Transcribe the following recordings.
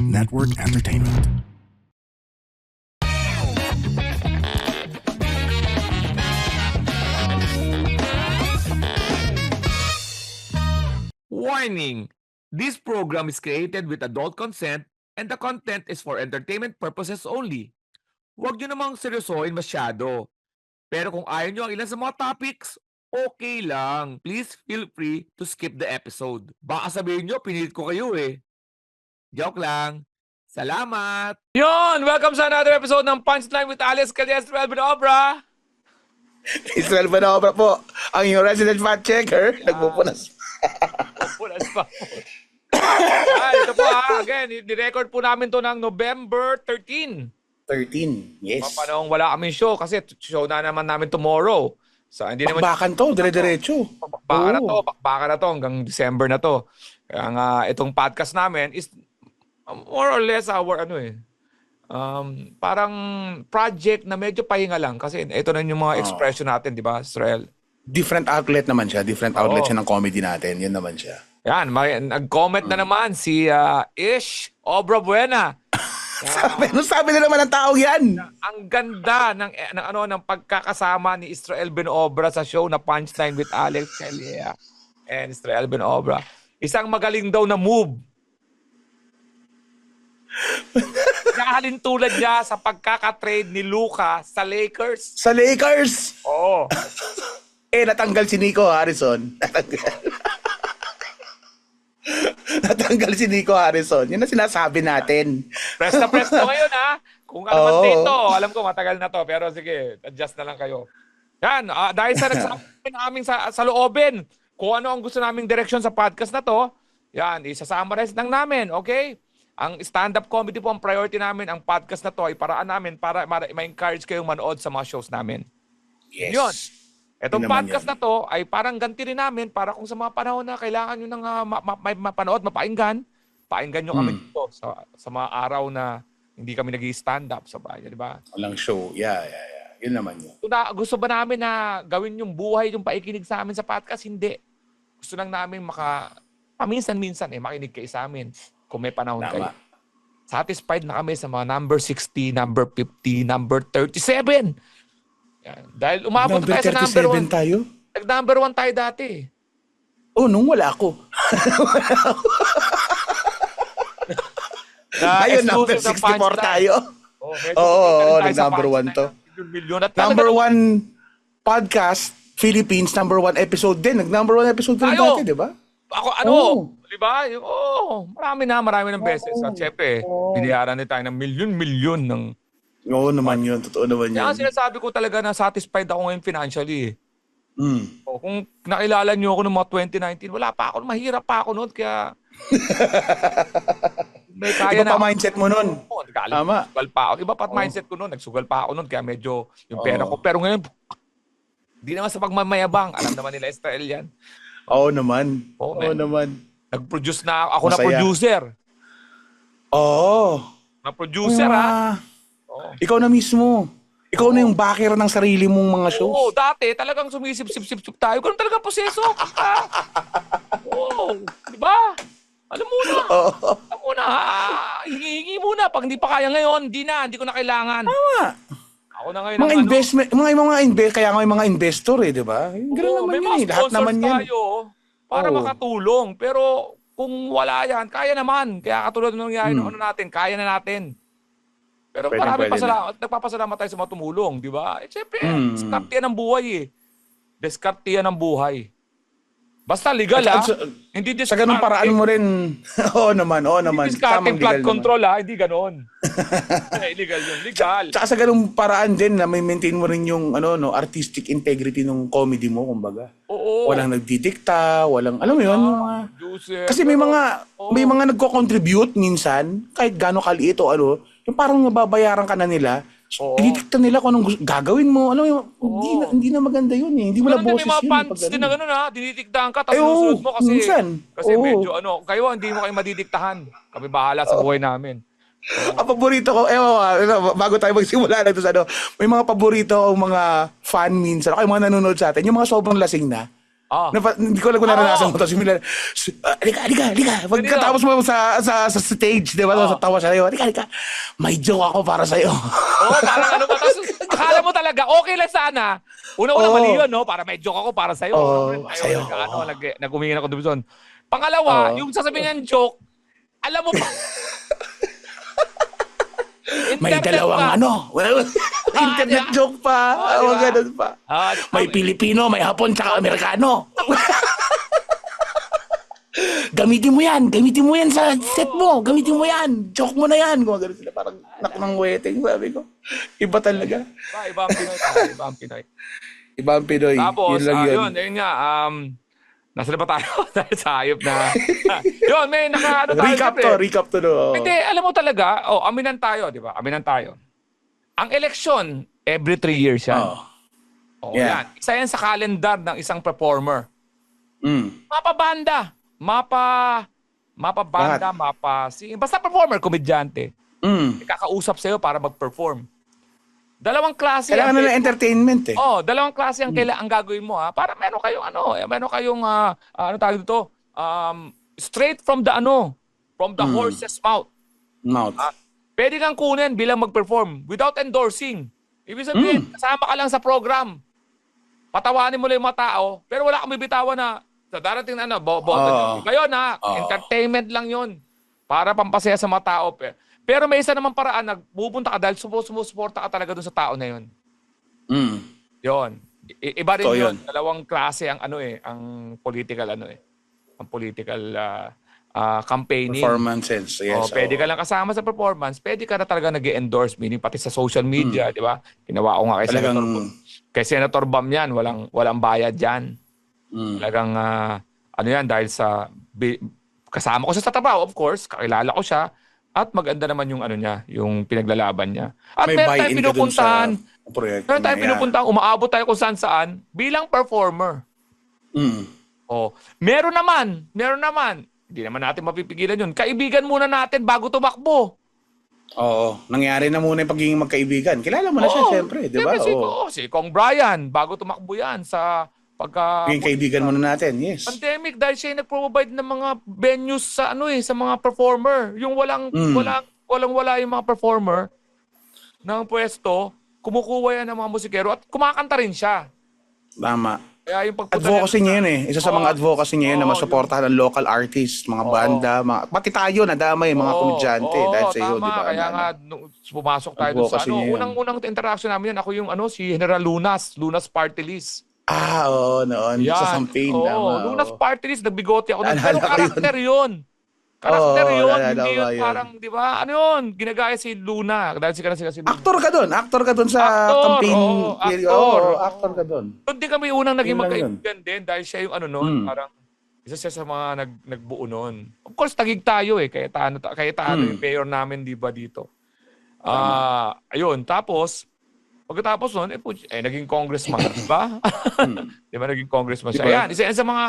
Network Entertainment. Warning! This program is created with adult consent and the content is for entertainment purposes only. Huwag nyo namang seryosohin masyado. Pero kung ayaw nyo ang ilan sa mga topics, okay lang. Please feel free to skip the episode. Baka sabihin nyo, pinilit ko kayo eh. Joke lang. Salamat! Yon! Welcome sa another episode ng Punchline with Alex Calles Obra. Israel Banobra po, ang iyong resident fact checker. Nagpupunas. Punas pa po. Ito po again, ni-record po namin to ng November 13. 13, yes. Papanong wala kaming show kasi show na naman namin tomorrow. So hindi naman Bakbakan to, dire-diretso. bakbakan na to hanggang December na to. Kaya nga itong podcast namin is more or less our parang project na medyo pahinga lang kasi ito na yung mga expression natin, di ba, Israel? Different outlet naman siya. Different outlet siya ng comedy natin. Yun naman siya. Yan, nag-comment na naman si Ish Obra Buena. Sabi na naman ng taong yan. Ang ganda ng pagkakasama ni Israel Benobra sa show na Punchline with Alex Calles and Israel Benobra. Isang magaling daw na move. Nakahalin tulad niya sa pagkakatrade ni Luka sa Lakers. Sa Lakers! Oo. Natanggal si Nico Harrison. Natanggal si Nico Harrison. Yun ang sinasabi natin. Press na ngayon ha. Kung ano man dito, alam ko matagal na to. Pero sige, adjust na lang kayo. Yan, dahil sa nagsasabi namin sa loobin, kung ano ang gusto naming direction sa podcast na to, yan, isa-summarize lang namin, okay? Ang stand-up comedy po ang priority namin. Ang podcast na to ay paraan namin para ma-encourage kayong manood sa mga shows namin. Yes. Yun. Etong Yun naman podcast yan. na to ay parang ganti rin namin para kung sa mga panahon na kailangan nyo nang mapanood, mapainggan, painggan nyo kami dito sa mga araw na hindi kami nag-stand up sa bahay, di ba? Walang show. Yeah. Yun naman yun. Gusto ba namin na gawin yung buhay, yung paikinig sa amin sa podcast? Hindi. Gusto lang namin paminsan-minsan makinig kayo sa amin kung may panahon kayo. Satisfied na kami sa mga number 60, number 50, number 37. Yan. Dahil umabot tayo sa number 1. tayo? Nag-number 1 tayo dati. Nung wala ako. Ngayon, number 64 tayo. Nag-number 1 to. Number 1 podcast, Philippines, number 1 episode din. Nag-number 1 episode din dati, di ba? Ako, di ba? Marami ng beses. At syempre, biniyaran din tayo ng milyon-milyon ng... Oo naman yun. Totoo naman yun. Kaya sinasabi ko talaga na satisfied ako ngayon financially. Kung nakilala niyo ako noong mga 2019, wala pa ako. Mahirap pa ako noon. Kaya... may kaya Iba pa mindset mo noon. Tama. Iba pa mindset ko noon. Nagsugal pa ako noon. Kaya medyo yung pera ko. Pero ngayon, di naman sa pagmamayabang. Alam naman nila Israel yan. Oo naman. Naman. Nag-produce na ako. Masaya. Na producer. Oo. Na producer ha. Ikaw na mismo. Ikaw na yung backer ng sarili mong mga shows. Oo, dati talagang sumisip-sip tayo. Ganun talaga proseso. Oo, di ba? Alam mo na. Alam mo na. Hingi muna. Pag hindi pa kaya ngayon, hindi ko na kailangan. Tama. Ako na ngayon Mga investment, kaya nga may mga investor di ba? Ganun naman may yun mga Lahat naman yan. tayo para makatulong. Pero kung wala yan, kaya naman. Kaya katulad ng nangyari ng natin, kaya na natin. Pero nagpapasalamat tayo sa mga tumulong, di ba? Siyempre, diskarte yan ng buhay Diskarte yan ng buhay. Basta legal hindi sa ganung paraan mo rin. Oo naman. Hindi diskarte flood control hindi ganon. Illegal yun, legal. Tsaka sa ganung paraan din na may maintain mo rin yung artistic integrity ng comedy mo, kumbaga. Oo. Walang nagdidikta, alam mo yun, kasi may mga nagko-contribute minsan, kahit gaano kaliit o yung parang nababayaran ka na nila, didikta nila kung anong gagawin mo. Alam mo, hindi na maganda yun Hindi mo na boses yun. May mga fans din na gano'n dinidiktahan ka, tapos susunod mo kasi, minsan. Medyo hindi mo kayo madidiktahan. Kami bahala sa buhay namin. Ang paborito ko, bago tayo magsimula na may mga paborito akong mga fan minsan, mga nanonood sa atin, yung mga sobrang lasing na. Hindi ko alam kung naranasan mo. Tapos yung halika. Pagkatapos mo sa stage, di ba? Sa tawa siya, halika. May joke ako para sa'yo. Parang ano ba? Tapos akala mo talaga, okay lang sana. Una-una mali yun, no? Para may joke ako para sa'yo. Sa'yo. Nag-umingi ng kondibisyon. Pangalawa, yung sasabihin ng joke, alam mo pa. May dalawang internet joke pa. Ganun pa. May Pilipino, may Hapon, tsaka Amerikano. Gamitin mo yan sa set mo. Gamitin mo yan. Joke mo na yan. Gumagano sila parang ng wedding, sabi ko. Iba talaga. Iba ang Pinoy. Tapos, yun nga, nasa na ba tayo? Dahil sa hayop na. Yun, may Recap to. Hindi, alam mo talaga, aminan tayo, di ba? Aminan tayo. Ang eleksyon, every 3 years yan. Yan. Isa yan sa kalendar ng isang performer. Mapa-banda, basta performer, komedyante. Kakausap sa'yo para mag-perform. Dalawang klase. Kailangan na entertainment eh. Dalawang klase ang ang gagawin mo ha. Para meron kayong ano tawag dito? Straight from the horse's mouth. Pwede kang kunin bilang mag-perform without endorsing. Ibig sabihin, kasama ka lang sa program. Patawanin mo lang yung mga tao, pero wala kang bibitawan na sa darating na boto. Ngayon entertainment lang yun. Para pampasaya sa mga tao. Pero may isa namang paraan na pupunta ka dahil sumusuporta ka talaga dun sa tao na yun. Yun. Iba rin yun. Dalawang klase ang ang political ang political campaigning. Performances, yes. Pwede ka lang kasama sa performance, pwede ka na talaga nag-endorse, meaning pati sa social media, di ba? Ginawa ko nga kay Senator Bam yan, walang bayad yan. Talagang yan dahil sa kasama ko siya sa trabaho, of course, kakilala ko siya. At maganda naman yung yung pinaglalaban niya. At meron tayong pinupuntahan. Meron tayong pinupuntahan, umaabot tayo kung saan bilang performer. Meron naman. Hindi naman natin mapipigilan yun. Kaibigan muna natin bago tumakbo. Nangyari na muna yung pagiging magkaibigan. Kilala mo na siya, siyempre, di ba? Si Kong Brian, bago tumakbo yan sa yung kaibigan muna natin, yes. Pandemic dahil siya yung nag-provide ng mga venues sa sa mga performer. Yung walang yung mga performer ng pwesto, kumukuha yan ng mga musikero at kumakanta rin siya. Tama. Kaya yung advocacy niya yun eh. Isa sa mga advocacy niya yun na masuportahan ng local artists, mga banda, pati tayo nadamay, mga komedyante dahil sa iyo, di ba? Kaya nga pumasok tayo doon sa unang interaction namin yan, ako yung si General Lunas Party List. Noon. Sa campaign. Lunas Party List, nagbigote ako. Pero karakter yun. Hindi yun parang, di ba? Ano yun? Ginagaya si Luna. Dahil si Luna. Actor ka doon sa campaign. Actor ka doon. Doon din kami unang naging magkaibigan din dahil siya yung noon. Parang isa siya sa mga nagbuo noon. Of course, tagig tayo eh. Kaya tayo yung mayor namin, di ba, dito. Ayun. Tapos, pagkatapos nun, naging congressman, di ba? Di ba naging congressman siya? Ayan, isa sa mga,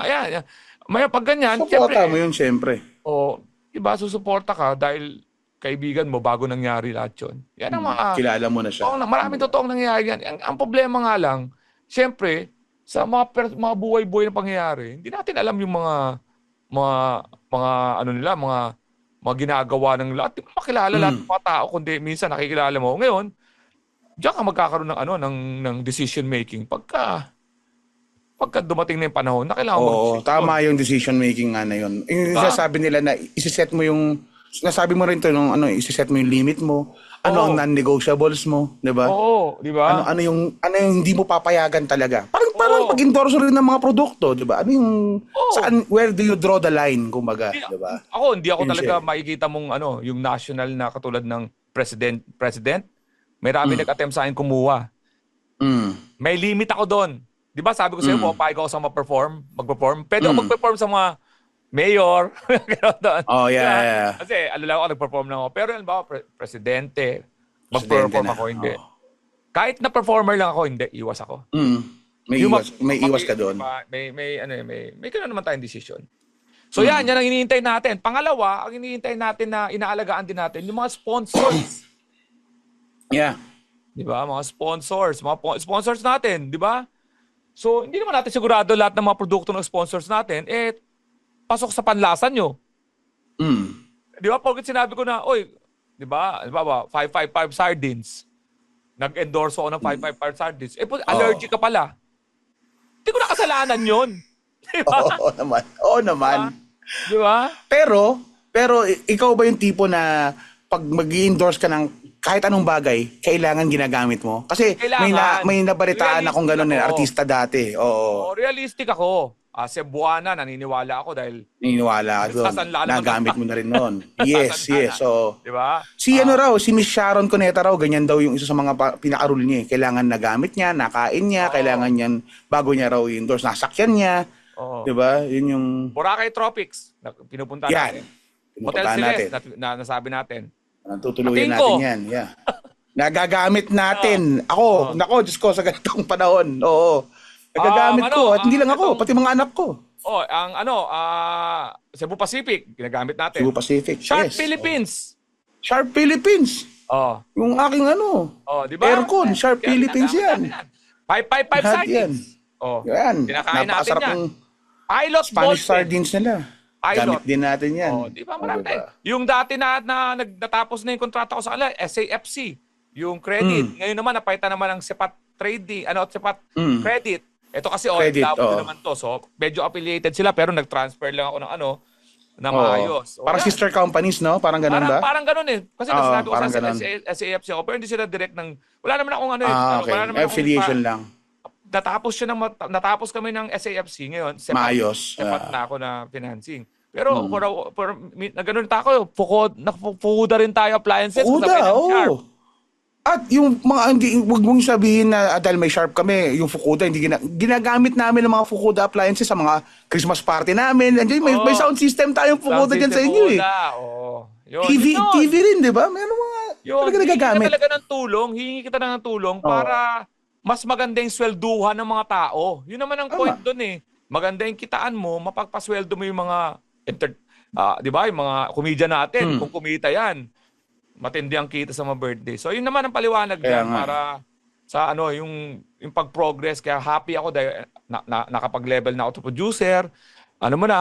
may pag ganyan, suporta mo yun, siyempre. Di ba, susuporta ka dahil kaibigan mo bago nangyari lahat yun. Yan ang mga... Kilala mo na siya. Maraming totoong nangyayari yan. Ang problema nga lang, siyempre, sa mga buhay-buhay na pangyayari, hindi natin alam yung mga ginagawa ng lahat. Di ba makilala lahat ng mga tao, kundi minsan nakikilala mo. Ngayon, diyan ka magkakaroon ng decision making pagka dumating na yung panahon na kailangan mo. Tama yung decision making na yun. Yung sasabi nila na isiset mo yung nasabi mo rin to nung isiset mo yung limit mo. Ang non-negotiables mo, 'di ba? Di ba? Ano yung hindi mo papayagan talaga. Parang pag-endorse rin ng mga produkto, 'di ba? Ano yung saan where do you draw the line kumbaga, 'di ba? Hindi ako talaga makikita mong yung national na katulad ng president. May rami nag-attempt sa akin kumuha. May limit ako doon. Di ba sabi ko sa'yo, papayag ako sa mag-perform. Pwede ako mag-perform sa mga mayor. Yeah. Kasi alala ko nag-perform lang ako. Pero yun ba, presidente, mag-perform ako, hindi. Kahit na performer lang ako, hindi, iwas ako. May iwas ka doon. May kailan naman tayong decision. So yan ang hinihintay natin. Pangalawa, ang hinihintay natin na inaalagaan din natin, yung mga sponsors. Yeah. Di ba? Mga sponsors natin, di ba? So, hindi naman natin sigurado lahat ng mga produkto ng sponsors natin, pasok sa panlasa nyo. Di ba? Pagkat sinabi ko na, oy, di ba 555 sardines. Nag-endorse ako ng 555 sardines. Allergic ka pala. Hindi ko na kasalanan yun. Di ba? Oo naman. Di ba? Pero ikaw ba yung tipo na pag mag-endorse ka ng kahit anong bagay, kailangan ginagamit mo? Kasi may nabalitaan akong gano'n artista dati. Oo. Realistic ako. Cebuana, naniniwala ako dahil Naniniwala ka doon. Nagamit mo na rin noon. Yes. So, di ba? si Miss Sharon Cuneta raw, ganyan daw yung isa sa mga pinaka-rule niya. Kailangan nagamit niya, nakain niya, kailangan niyan, bago niya raw i-endorse, nasakyan niya. Di ba? Yun yung... Boracay Tropics, pinupunta natin. Hotel Celeste, na nasabi natin. Tutuluyan natin yan. Yeah. Nagagamit natin. Ako, Diyos ko, sa ganitong panahon. Oo. Nagagamit ko. At hindi lang ako, pati mga anak ko. Ang Cebu Pacific, ginagamit natin. Cebu Pacific, Sharp yes. Philippines. Sharp Philippines. Yung aking di ba? aircon, Sharp Philippines yan. 555 sardines. Yan. Kinakain natin yan. Pilot Spanish Golden. sardines nila. Gamit din natin yan. Di ba? Marami tayo. Yung dati na natapos na yung kontrata ko sa kanila, SAFC, yung credit. Ngayon naman, napalitan naman ng Sepat Trading, Sepat Credit. Ito kasi OFW naman to. So, medyo affiliated sila pero nag-transfer lang ako ng na maayos. Parang sister companies, no? Parang ganun ba? Parang ganun eh. Kasi nasabi ko sa SAFC ako pero hindi sila direct ng... Wala naman akong okay. Wala naman affiliation lang. Natapos kami ng SAFC ngayon. Maayos. Sepat na ako na financing. Pero na ganun tayo. Fukuda rin tayo appliances. Fukuda, At yung mga, huwag mong sabihin na dahil may Sharp kami, yung Fukuda, hindi ginagamit namin ng mga Fukuda appliances sa mga Christmas party namin. May sound system tayong Fukuda dyan sa inyo eh. TV rin, di ba? Meron mga talaga nagagamit. Hingi talaga ng tulong. Hingi kita ng tulong para mas maganda yung swelduhan ng mga tao. Yun naman ang point doon eh. Maganda yung kitaan mo, mapagpasweldo mo yung mga, di ba, yung mga komedya natin. Kung kumita yan, matindi ang kita sa mga birthday. So, yun naman ang paliwanag dyan para sa yung pag-progress. Kaya happy ako dahil nakapag-level na ako to producer.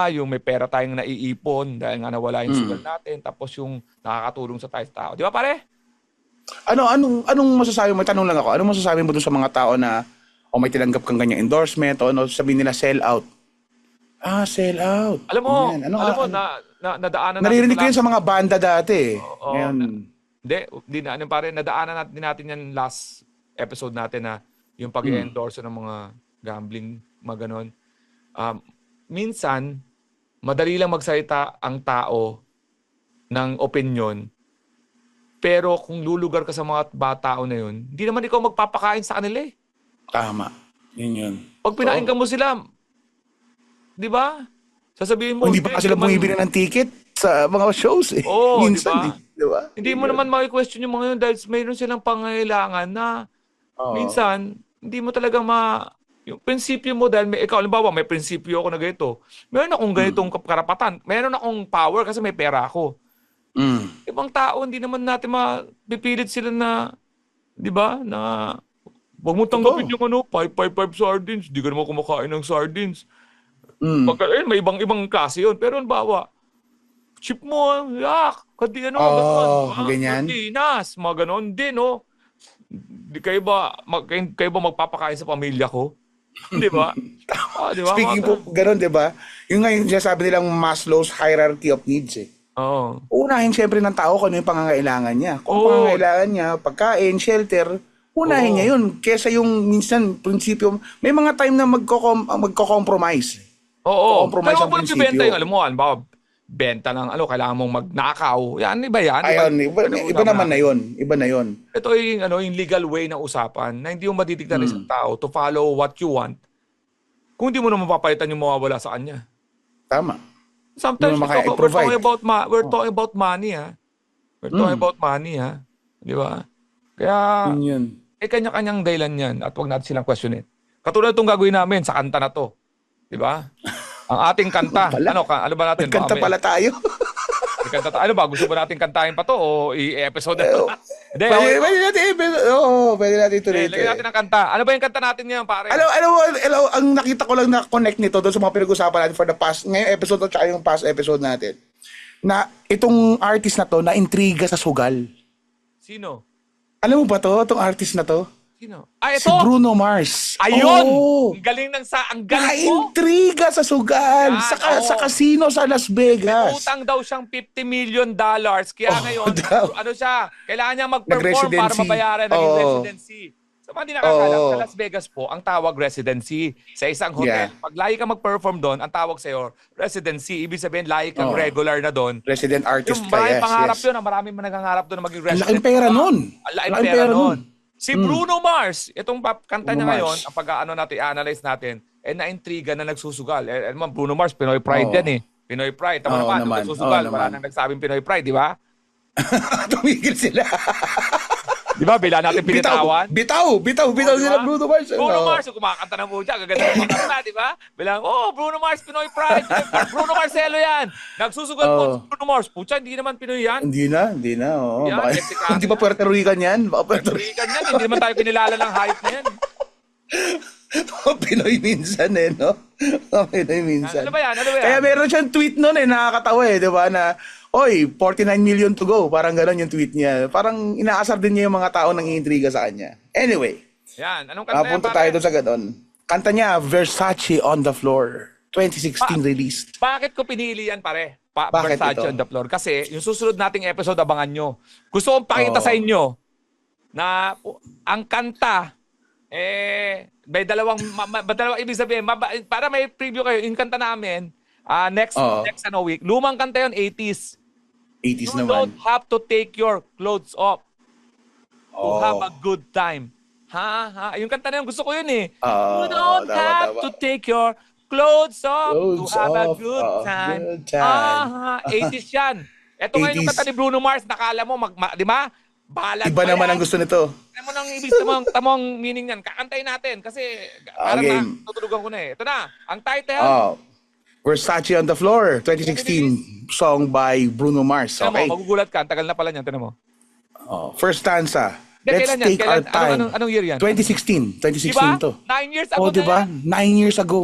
Yung may pera tayong naiipon dahil nga nawala yung sugal natin. Tapos yung nakakatulong sa tao. Di ba, pare? Anong masasabi mo? Tanong lang ako. Anong masasabi mo doon sa mga tao na may tinanggap kang ganyang endorsement o sabihin nila sell out? Sell out. Alam mo, nadaanan natin. Naririnig ko yun sa mga banda dati. Ngayon. Hindi na. Pare, nadaanan natin yan last episode natin na yung pag-endorse ng mga gambling, mga ganon. Minsan, madali lang magsalita ang tao ng opinion. Pero kung lulugar ka sa mga tao na yun, hindi naman ikaw magpapakain sa kanila eh. Tama. Yun. Pag pinainggan mo sila, di ba? Sasabihin mo, hindi pa sila bumibili ng ticket sa mga shows eh. Minsan, diba? Hindi mo naman maki-question yung mga yun dahil mayroon silang pangailangan na minsan, hindi mo talaga yung prinsipyo mo dahil ikaw, halimbawa, may prinsipyo ako na ganito. Meron akong ganitong karapatan. Meron akong power kasi may pera ako. Ibang tao, hindi naman natin mapipilit sila na, di ba, na huwag mo tanggapin yung 555 sardines. Hindi ka naman kumakain ng sardines. May ibang klase yun. Pero bawa, chip mo, ganyan. Sardinas, mga ganon din, kayo ba magpapakain sa pamilya ko? Di ba? Diba? Speaking po, ganon, di ba? Yung ngayon, sabi nilang Maslow's hierarchy of needs eh. Unahin siyempre ng tao kung ano yung pangangailangan niya. Kung pangangailangan niya, pagkain, shelter, unahin niya yun. Kesa yung minsan, prinsipyo, may mga time na magko-compromise. Pero kung magbibenta yung, alam mo, benta ng kailangan mong magnakaw. Yan, iba yan. Ayun, iba naman na yun. Iba na yun. Ito yung legal way ng usapan na hindi mo matitignan ng isang tao to follow what you want kung hindi mo naman papalitan yung mawawala sa kanya. Tama. Sometimes we're talking about money, ha? We're talking about money, ha? Di ba? Kaya, kanya-kanyang dahilan yan at huwag natin silang questionin. Katulad itong gagawin namin sa kanta na to. Di ba? Ang ating kanta. Ano ba natin? Kanta pala tayo. Ano ba? Gusto ba natin kantahin pa to o i-episode na? Hindi, okay. Pwede natin, pwede natin ituloy. Lagyan natin ng kanta. Ano ba yung kanta natin ngayon, pare? Alam, ang nakita ko lang na connect nito doon sa mga pinag-usapan natin for the past, ngayong episode at saka yung past episode natin, na itong artist na to, na intriga sa sugal. Sino? Alam mo ba to, itong artist na to? Sino? Ah, ito! Si Bruno Mars. Ayun! Oo. Ang galing ang galing mo! Na-intriga sa sugal. Yan, Sa casino sa Las Vegas. Utang daw siyang $50 million. Kaya ngayon, daw. ano siya, kailangan niya mag-perform para Nag-residency. mabayaran ng residency. So, mga hindi nakakalam, Oo. sa Las Vegas po, ang tawag residency. Sa isang hotel, Yeah. pag lahi ka mag-perform doon, ang tawag sa'yo, residency. Ibig sabihin, lahi kang Oo. regular na doon. Resident artist Yung ka, maraming yes, pangarap yes. yun, maraming nangangarap doon na maging Ang resident. laking pera nun. Ang laking pera nun. Si Bruno Mars, itong kanta niya Bruno ngayon, Mars. ang pag-ano natin, i-analyze natin, na-intriga na nagsusugal. Naman, Bruno Mars, Pinoy Pride Oo. yan eh. Pinoy Pride. Tama Oo naman, naman. nagsusugal. Oo Wala naman. nang nagsabing Pinoy Pride, di ba? Tumigil sila. Di ba? Bila natin pinitawan. Bitaw sila Bruno Mars. Bruno Oo. Mars, kumakanta ng pucha, gaganda ng kanta, di ba? Bilang, Bruno Mars, Pinoy Pride. Bruno Marcelo yan. Nagsusugal po si Bruno Mars. Pucha, hindi naman Pinoy yan. Hindi na. Oo. Yan, Baka, Mexicano hindi ba Puerto Rican yan? Baka Puerto Rican yan. Hindi naman tayo pinilala ng hype na yan. Pinoy minsan no? Pinoy minsan. Ano ba yan? Kaya meron siyang tweet nun nakakatawa di ba, na, oy, 49 million to go. Parang gano'n yung tweet niya. Parang inaasar din niya yung mga tao nang iintriga sa kanya. Anyway, Yan. Anong kanta yan, punta pare? tayo doon sa gano'n. Kanta niya, Versace on the Floor. 2016 released. Bakit ko pinili yan, pare? Bakit Versace ito? on the Floor. Kasi yung susunod nating episode, abangan nyo. Gusto kong pakita sa inyo na ang kanta, may dalawang ibig sabihin, para may preview kayo, yung kanta namin, next week, lumang kanta yun, 80s. 80s You naman. don't have to take your clothes off to Oh. have a good time. Yung kanta na yun, gusto ko yun eh. Oo, You don't tama, have tama. to take your clothes off to Clothes have a off, good time. good time. 80s yan. Ito ngayon yung 80s. kanta ni Bruno Mars, nakala mo, di ba? Balad Iba pa naman yan. ang gusto nito. Alam mo nang ibig tamang meaning niyan. Kakantayin natin kasi parang Okay. natutulugan ko na eh. Ito na, ang title. Versace on the Floor, 2016 song by Bruno Mars. Tinan Okay. mo, magugulat ka. Ang tagal na pala niyan. Tinan mo. First stanza. Hindi, Let's kailan yan? take our time. Anong year yan? 2016. 2016 Diba? to. 9 years ago Oh, di ba? na yan. 9 years ago.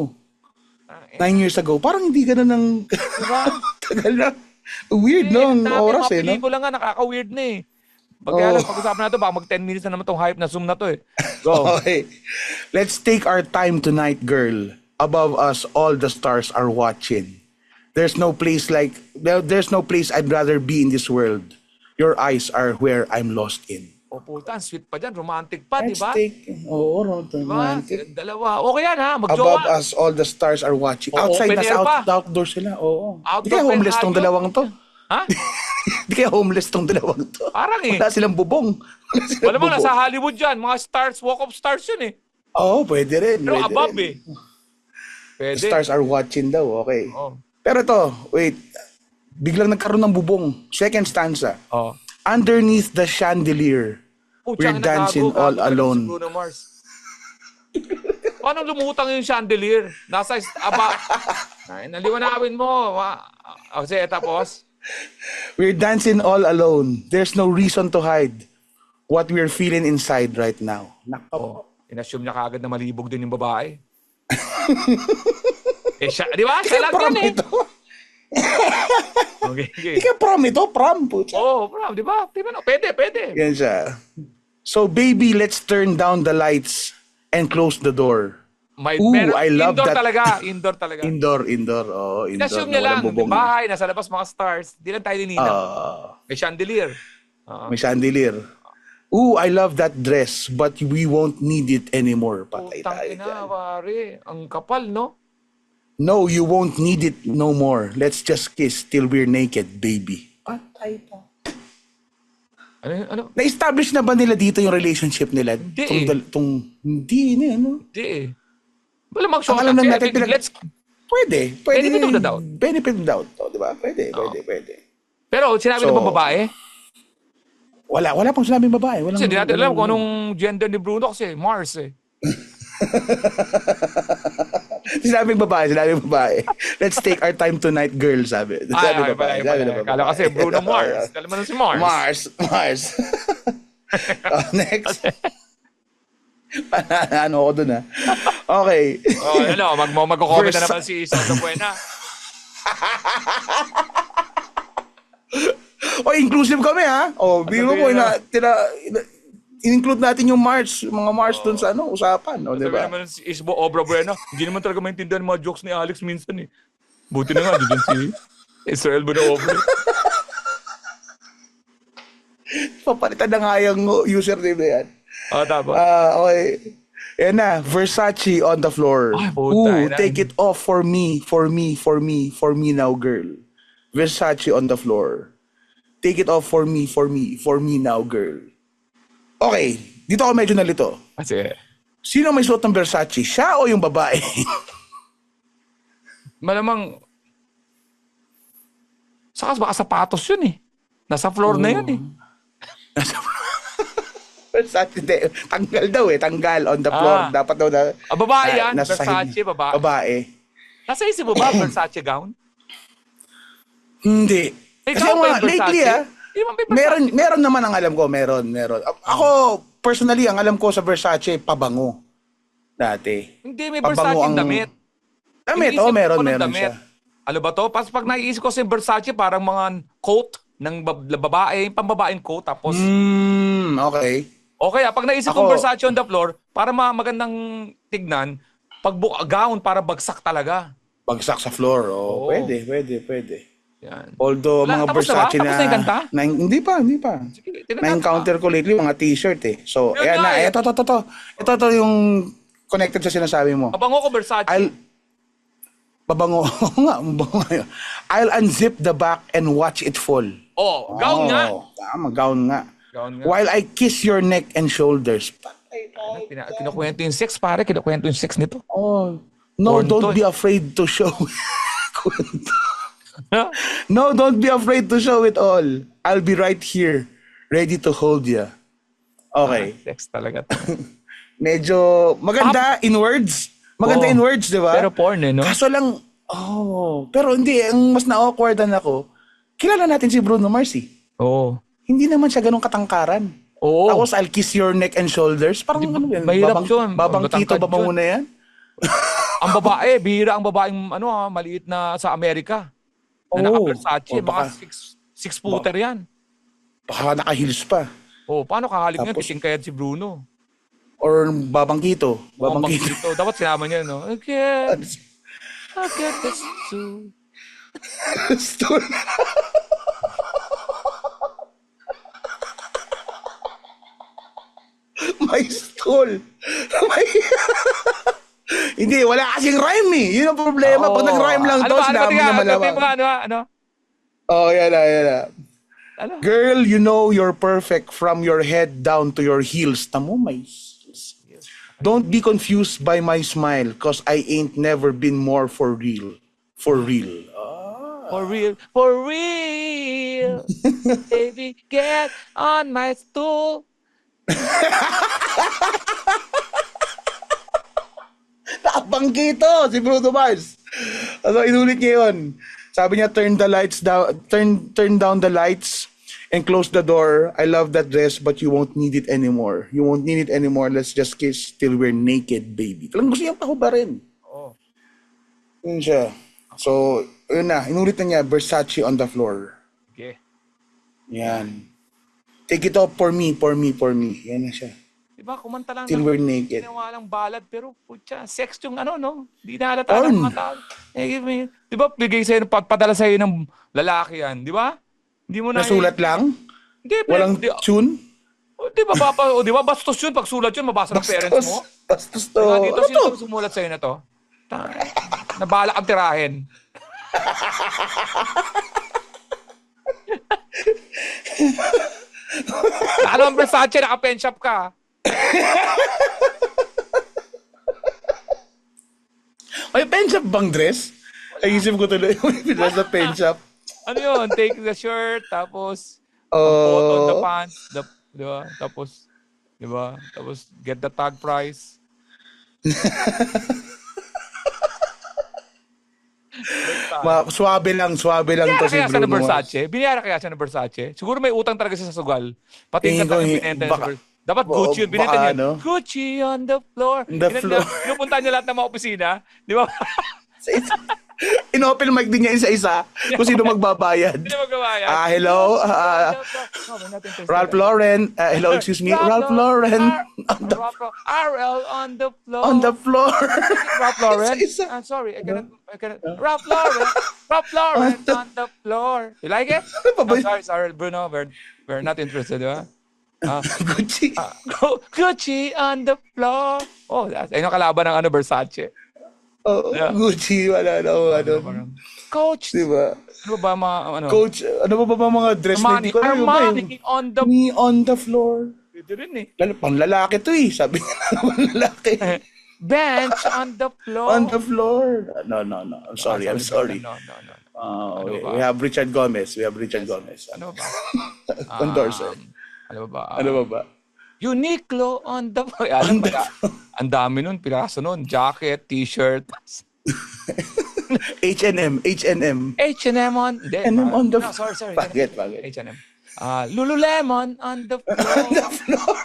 9 years ago. Parang hindi ganun ng Diba? tagal na. Weird, no? Ang oras, Mga no? pelikula nga, nakaka-weird na eh. Pag pag-usapan na ito, baka mag 10 minutes na naman itong hype na Zoom na to eh. Go. Okay. Let's take our time tonight, girl. Above us, all the stars are watching. There's no place I'd rather be in this world. Your eyes are where I'm lost in. O puta, ang sweet pa dyan. Romantic pa, di Let's ba? take... Oo, Diba? romantic. Dalawa. Okay yan ha, Above magjowa. us, all the stars are watching. Oo, Outside, open nasa air pa. outdoor sila. Oo. Outdoor Di kaya pa homeless yung tong hayop. dalawang to. Ha? Di kaya homeless tong dalawang to. Parang eh. Wala silang bubong. Wala mo, nasa Hollywood yan. Mga stars, walk of stars yun eh. Oo, pwede rin. Pero pwede above rin. eh. Pwede. The stars are watching daw. Okay. Oh. Pero to, wait. Biglang nagkaroon ng bubong. Second stanza. Oh. Underneath the chandelier, we're dancing all alone. Si Bruno Mars. Paano lumutang yung chandelier? Nasa Ay, naliwanawin mo. Kasi tapos, We're dancing all alone. There's no reason to hide what we're feeling inside right now. Nako. inassume niya kaagad na malibog din yung babae. Siya, di ba? Siya lang Prom yan eh. ito. Okay. Hindi ka prom ito, prom po. Oo, prom, di ba? Pwede. Yan siya. So baby, let's turn down the lights and close the door. Pero I love indoor that. talaga. Indoor talaga. Indoor. Oh, indoor. Inassume na niya lang, walang bubong. bahay, nasa labas mga stars. Di lang tayo ninina. May chandelier. May chandelier. I love that dress, but we won't need it anymore. Patay Putang tayo ina, dyan. pare. Ang kapal, no? No, you won't need it no more. Let's just kiss till we're naked, baby. Patay pa. Ano? Na-establish na ba nila dito yung relationship nila? Hindi Hindi na, ano? Hindi eh. Wala mag-show. Ang alam natin, Let's... Pwede. Benefit of the doubt. Benefit of the doubt. Di ba? Pwede. Pero sinabi na ba babae? Wala pang sinabing babae. Kasi hindi natin alam kung anong gender ni Bruno kasi Mars eh. Sinabing babae. Let's take our time tonight, girl, sabi. Sabi babae. Kala kasi Bruno Mars. Alam mo na si Mars. Mars. Next. Ano ako dun, ha? Okay. Magko-comment na Versa- naman si Soto Buena. Inclusive kami, ha? Biro mo, in-include natin yung March, mga March dun sa usapan, Sabi diba? naman si Isbo Obra Buena, hindi naman talaga maintindihan mga jokes ni Alex minsan eh. Buti na nga, dyan si Israel Buena Obra. Papalitan na nga yung username na yan. Tama. Okay. Yan na, Versace on the floor. Ay, puta, yan. Take it off for me now, girl. Versace on the floor. Take it off for me now, girl. Okay, dito ako medyo nalito. Kasi, Sino may suot ng Versace? Siya o yung babae? malamang, baka sapatos yun eh. Nasa floor na yun eh. Versace, tanggal daw tanggal on the floor. Dapat daw na... Babae yan, nasa Versace, babae. Babae. Nasa isip mo ba, Versace gown? Hindi. Kasi Ikaw ba yung lately Versace? Hindi mo may Versace. meron naman ang alam ko, meron. Ako, personally, ang alam ko sa Versace, pabango. Dati. Hindi, may Pabango Versace ang- damit. Damit, Inisip ko meron ng siya. damit. Ano ba to? Pag naiisip ko si Versace, parang mga coat ng babae, pambabaeng coat, tapos... Okay. Okay, pag naisip Ako- kong Versace on the floor, para magandang tignan, pag gown, para bagsak talaga. Bagsak sa floor. Oo. Pwede. Yan. Although, Wala, mga tapos na ba? Versace Tapos na yung kanta? Hindi pa. Sige, tinatapos Na-encounter ko lately, mga t-shirt So, Yun ayan nga na. eh. Ito yung connected sa sinasabi mo. Mabango ko Versace. Babango. Mabango nga yun. I'll unzip the back and watch it fall. Gown nga. Tama, gown nga. Gown nga. While I kiss your neck and shoulders. Kinukwento yung sex, pare. Kinukwento yung sex nito. No, Porn to don't eh. be afraid to show. No, don't be afraid to show it all. I'll be right here, ready to hold ya. Okay. Sex talaga to. Medyo maganda in words. Maganda Oo. in words, di ba? Pero porn no? Kaso lang, pero hindi, ang mas na-awkwardan ako, kilala natin si Bruno Mars eh. Oo. Hindi naman siya ganun katangkaran. Oo. Tapos I'll kiss your neck and shoulders. Parang ano yan? mahirap yun. Babang Tito, Matangkad babang yun. na yan. Ang babae, bihira ang babaeng maliit na sa Amerika. Na naka-Versace, mga 6-footer yan. Baka naka-heels pa. Paano kakalik nga? Tapos- Titingkayad si Bruno. Or babang Tito. Babang Tito. Dito. Dapat sinama niya, no? I get this too. May stall. Hindi, wala kasing rhyme eh. Yun ang problema. Pag nag-rhyme lang to, sinabi na malamang. Ano? Yan na. Ano? Girl, you know you're perfect from your head down to your heels. Tamo, may heels. Don't be confused by my smile cause I ain't never been more for real. For real. For real. Baby, get on my stool. Nakabanggi ito, si Bruno Mars. Inulit niya yun. Sabi niya, turn down the lights and close the door. I love that dress, but you won't need it anymore. You won't need it anymore. Let's just kiss till we're naked, baby. Talagang gusto niya pahubarin. Yun siya. So, yun na. Inulit na niya, Versace on the floor. Okay. Yan. Take it off for me. Yan na siya. Diba, kumanta lang Till we're naked. ginawa lang balad, pero putya, sex yung no? Di na halata Porn. ng mga tao. Diba, bigay sa'yo, padala sa'yo ng lalaki yan, di ba? Hindi mo na... Nasulat lang? Hindi, Walang tune? Di ba, bastos yun, pag sulat yun, mabasa ng parents mo. Bastos to. Diba, dito, Ano sino to? sumulat sa'yo na to? Nabala kang tirahin. Ano ang Versace, naka-pen shop ka? May pen shop bang dress? Ay, isip ko tuloy. May dress na pen shop. Ano yun? Take the shirt, tapos photo on the pants, di ba? Tapos, di ba? Tapos, get the tag price. Swabe lang to Biniyara si kaya siya ng Bruno Mars. Versace? Biniyara kaya siya ng Versace? Siguro may utang talaga siya sa sugal. Pati yung Tingin ko, kanta na binenta niya sa baka, Versace. Dapat Gucci yun. Binenta baka niya. ano, Gucci on the floor. the floor. Pinupunta niya lahat ng mga opisina. Di ba? In-open mic din niya isa-isa kung sino magbabayad. Hindi na magkabayan. Hello, Ralph Lauren. Hello, excuse me, Ralph Lauren. RL on the floor. On the floor. Ralph Lauren? Isa-isa. I'm sorry, I cannot. Ralph Lauren on the floor. You like it? I'm sorry, Bruno. We're not interested, di ba? Gucci. Gucci on the floor. Oh, ayun ang kalaban ng Versace. Yeah. Gucci, wala na ako, Coach, diba? ano ba mga, Coach, ano ba mga dress na hindi ko alam, Armani on the... Me on the floor. Pwede rin eh. Pang lalaki to eh. Sabi nga naman lalaki. Bench on the floor. On the floor. No. I'm sorry. No. We have Richard Gomez. Ano ba? Endorser. Ano ba? Ano ba? Uniqlo on the floor. Alam mo, ang dami nun, piraso nun. Jacket, t-shirt. H&M. H&M on... H&M on the floor. Sorry. Bakit? H&M. Lululemon on the floor. On the floor.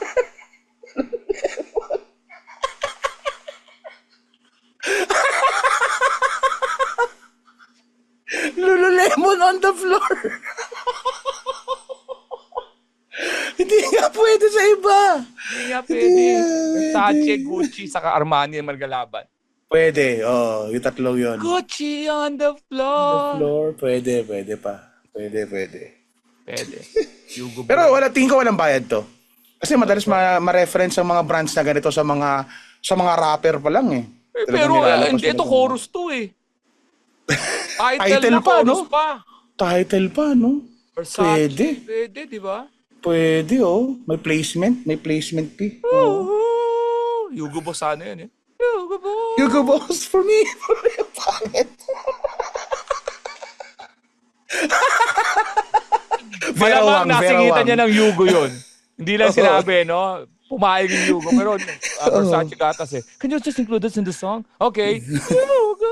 Lululemon on the floor. Hindi nga pwede sa iba. Hindi nga pwede. Versace, Gucci, saka Armani ang magalaban. Pwede. Yung tatlong yun. Gucci on the On the floor. floor. Pwede pa. Pwede. Pero tingin ko walang bayad to. Kasi madalas ma-reference ang mga brands na ganito sa mga rapper pa lang eh. Pero hindi, ito chorus to eh. Title na pa, chorus no? pa. Title pa, no? Versace, pwede, di ba? Pwede, May placement fee. Hugo Boss ano yun eh. Hugo Boss for me. Pangit. Malamang nasingitan niya ng Hugo yun. Hindi lang sinabi, no? Pumayag yung Hugo. Pero Versace gatas eh. Can you just include this in the song? Okay. Hugo.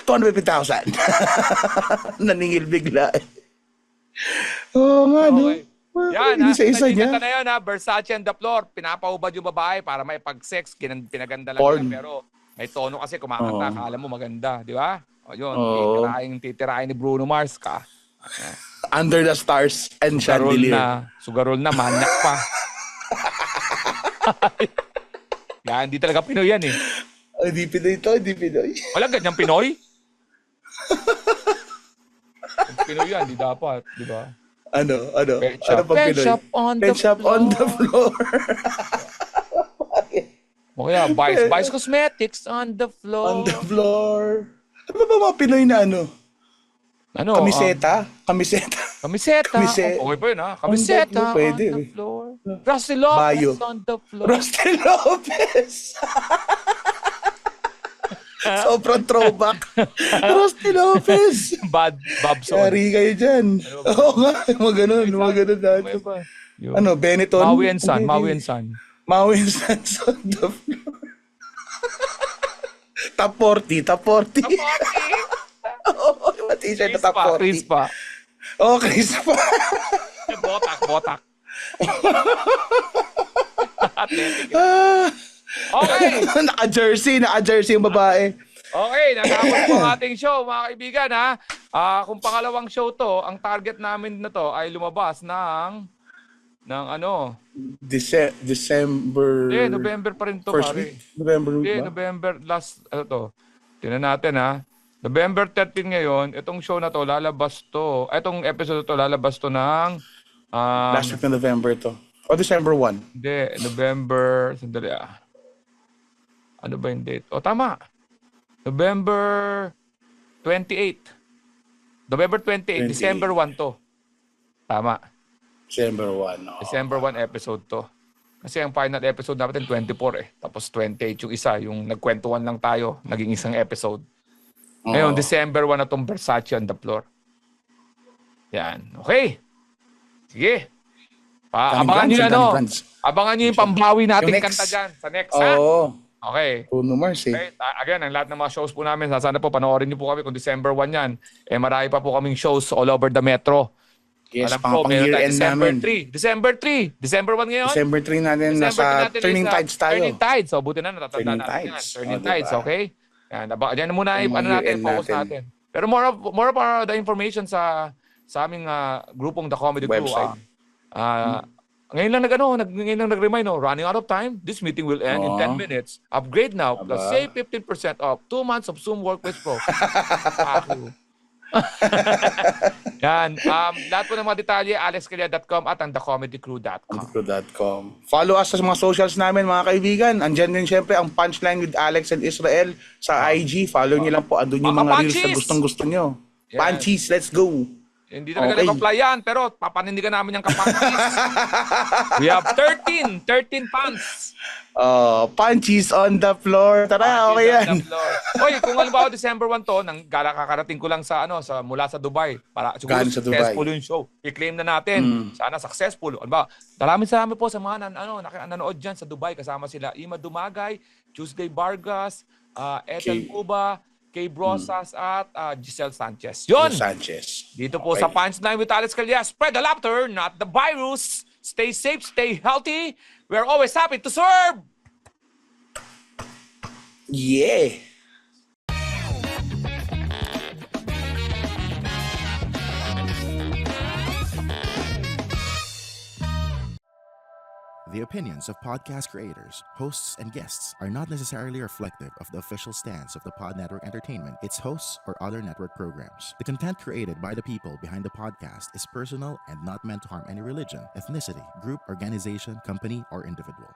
250,000. Naningil bigla. Oo nga, no? Okay. Yan, Isa-isa niya. na yun, Versace on the floor. Pinapaubad yung babae para may pag-sex. Pinaganda lang Porn. niya. Pero may tono kasi kumakanta. Akala mo maganda, di ba? O yun, titirahin ni Bruno Mars ka. Under the stars and chandelier. Sugarol na, manyak pa. Yan, hindi talaga Pinoy yan eh. Hindi Pinoy. Walang ganyang Pinoy. Kung Pinoy yan, di dapat, di ba? Ano? Pet Ano pang Pet Pinoy? shop on Pet the shop on the floor. O kaya, Vice Cosmetics on the floor. On the floor. Ano ba mga Pinoy na ano? Ano? Kamiseta? Kamiseta. Kamiseta. Okay pa yun ha. Kamiseta on Pwede, the floor. Rusty Lopez Bayo. on the floor. Rusty Lopez. Sobrang throwback. Rusty Lopez. Babson. Yari kayo dyan. Oo nga, mga ganun dati. Ano, Benetton? Maui and Son. Maui and Sons on the floor. Top 40. Oo, yung t-shirt na top 40. Chris pa. Chris pa. Botak. Okay. Naka-jersey yung babae. Okay, natapos po ang ating show, mga kaibigan ha. Kung pangalawang show to, ang target namin na to ay lumabas ng ano? December. November pa rin to, First pare. week? November week ba? November last, ano to? Tingnan natin ha. November 13 ngayon, itong show na to, lalabas to. Itong episode na to, lalabas to ng... Last week na November to. O December 1. Hindi, November... Sandali Ano ba yung date? Tama. November 28. November 28. December 1 to. Tama. December 1. December 1 episode to. Kasi ang final episode natin 24 eh. Tapos 28 yung isa. Yung nagkwentuhan lang tayo. Naging isang episode. Ngayon, December 1 na tong Versace on the floor. Yan. Okay. Sige. Abangan nyo yan, abangan nyo yung pambawi nating Yung next. kanta dyan sa next, ha? Oo. Okay. Bruno Mars eh. Okay. Again, ang lahat ng mga shows po namin, sana po panoorin niyo po kami kung December 1 yan. Marami pa po kaming shows all over the metro. Yes, Alam po, pang meron year tayo end December namin. 3. December 1 ngayon? December 3 natin, December 3 nasa natin Turning is, Tides tayo. Turning Tides. So, buti na natatanda Turning natin yan. Tides. Turning Diba? Tides, okay? Yan muna Yung ano natin, year-end focus natin. Pero more of the information sa aming grupong The Comedy Crew. Website. Ngayon lang nag-remind, running out of time. This meeting will end in 10 minutes. Upgrade now. Plus save 15% off. 2 months of Zoom Workplace Pro. Yan. Lahat po ng mga detalye, alexcalia.com at ang thecomedycrew.com. Follow us sa mga socials namin, mga kaibigan. Andyan din syempre ang Punchline with Alex and Israel sa IG. Follow nyo lang po. Andun yung mga reels na gustong-gusto nyo. Yes. Punchies, let's go. Hindi talaga nag-apply yan, pero papanindigan namin yung kapantis. We have 13 pants. Punchies on the floor. Tara, okay yan. Oy, kung halimbawa December 1 to, kakarating ko lang mula sa Dubai. Siguro successful yung show. I-claim na natin. Sana successful. Salamat po sa mga nanood dyan sa Dubai. Kasama sila Ima Dumagay, Tuesday Vargas, Ethel Cuba, Kay Brosas at Giselle Sanchez. Yun! Dito po sa Punchline with Alex Calia. Spread the laughter, not the virus. Stay safe, stay healthy. We are always happy to serve! Yeah! The opinions of podcast creators, hosts, and guests are not necessarily reflective of the official stance of the Pod Network Entertainment, its hosts, or other network programs. The content created by the people behind the podcast is personal and not meant to harm any religion, ethnicity, group, organization, company, or individual.